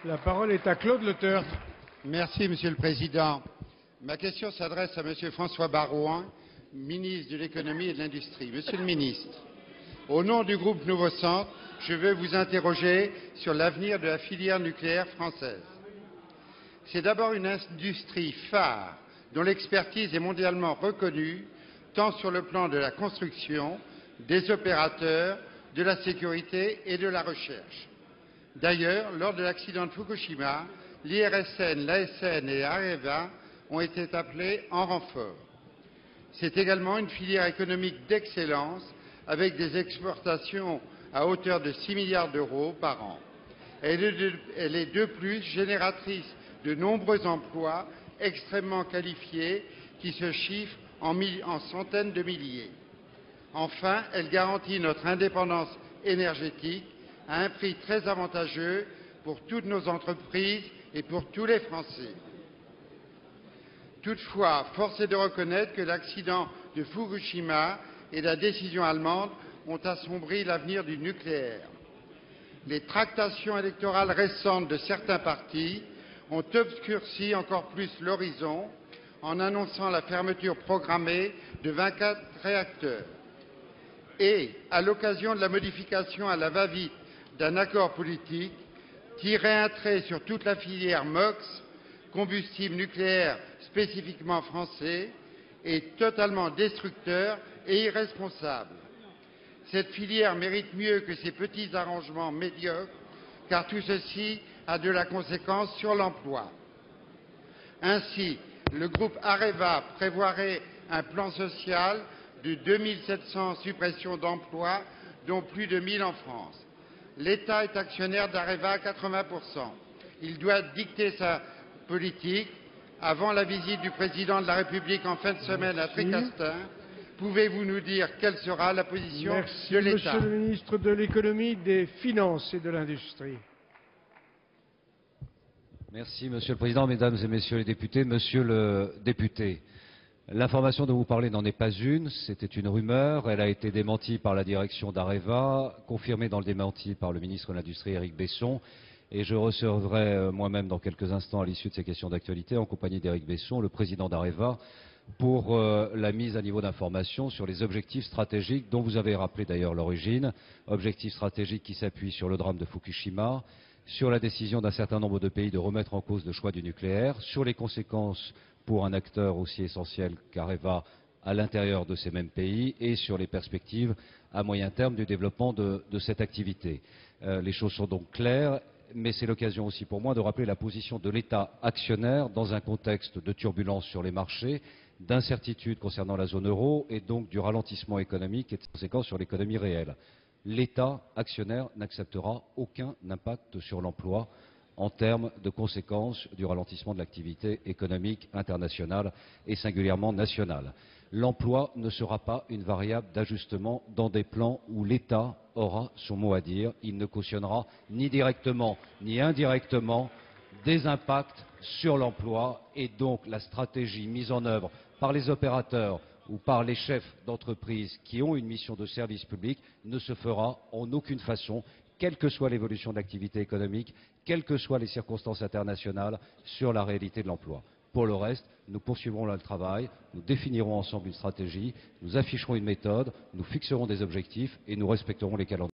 La parole est à Claude Letertre. Merci, Monsieur le Président. Ma question s'adresse à Monsieur François Baroin, ministre de l'Économie et de l'Industrie. Monsieur le ministre, au nom du groupe Nouveau Centre, je veux vous interroger sur l'avenir de la filière nucléaire française. C'est d'abord une industrie phare dont l'expertise est mondialement reconnue, tant sur le plan de la construction, des opérateurs, de la sécurité et de la recherche. D'ailleurs, lors de l'accident de Fukushima, l'IRSN, l'ASN et Areva ont été appelés en renfort. C'est également une filière économique d'excellence avec des exportations à hauteur de 6 milliards d'euros par an. Elle est de plus génératrice de nombreux emplois extrêmement qualifiés qui se chiffrent en centaines de milliers. Enfin, elle garantit notre indépendance énergétique à un prix très avantageux pour toutes nos entreprises et pour tous les Français. Toutefois, force est de reconnaître que l'accident de Fukushima et la décision allemande ont assombri l'avenir du nucléaire. Les tractations électorales récentes de certains partis ont obscurci encore plus l'horizon en annonçant la fermeture programmée de 24 réacteurs. Et, à l'occasion de la modification à la va-vite d'un accord politique, tirer un trait sur toute la filière MOX, combustible nucléaire spécifiquement français, est totalement destructeur et irresponsable. Cette filière mérite mieux que ces petits arrangements médiocres, car tout ceci a de la conséquence sur l'emploi. Ainsi, le groupe Areva prévoirait un plan social de 2700 suppressions d'emplois, dont plus de 1000 en France. L'État est actionnaire d'Areva à 80%. Il doit dicter sa politique. Avant la visite du président de la République en fin de semaine à Tricastin, pouvez-vous nous dire quelle sera la position de l'État? Monsieur le ministre de l'Économie, des Finances et de l'Industrie. Merci, Monsieur le Président, Mesdames et Messieurs les députés. Monsieur le député, l'information dont vous parlez n'en est pas une, c'était une rumeur. Elle a été démentie par la direction d'Areva, confirmée dans le démenti par le ministre de l'Industrie, Éric Besson. Et je recevrai moi-même dans quelques instants, à l'issue de ces questions d'actualité, en compagnie d'Éric Besson, le président d'Areva, pour la mise à niveau d'information sur les objectifs stratégiques dont vous avez rappelé d'ailleurs l'origine. Objectifs stratégiques qui s'appuient sur le drame de Fukushima, sur la décision d'un certain nombre de pays de remettre en cause le choix du nucléaire, sur les conséquences pour un acteur aussi essentiel qu'Areva à l'intérieur de ces mêmes pays et sur les perspectives à moyen terme du développement de cette activité. Les choses sont donc claires, mais c'est l'occasion aussi pour moi de rappeler la position de l'État actionnaire dans un contexte de turbulence sur les marchés, d'incertitude concernant la zone euro et donc du ralentissement économique et de conséquences sur l'économie réelle. L'État actionnaire n'acceptera aucun impact sur l'emploi en termes de conséquences du ralentissement de l'activité économique internationale et singulièrement nationale. L'emploi ne sera pas une variable d'ajustement dans des plans où l'État aura son mot à dire. Il ne cautionnera ni directement ni indirectement des impacts sur l'emploi et donc la stratégie mise en œuvre par les opérateurs ou par les chefs d'entreprise qui ont une mission de service public ne se fera en aucune façon, quelle que soit l'évolution de l'activité économique, quelles que soient les circonstances internationales, sur la réalité de l'emploi. Pour le reste, nous poursuivrons là le travail, nous définirons ensemble une stratégie, nous afficherons une méthode, nous fixerons des objectifs et nous respecterons les calendriers.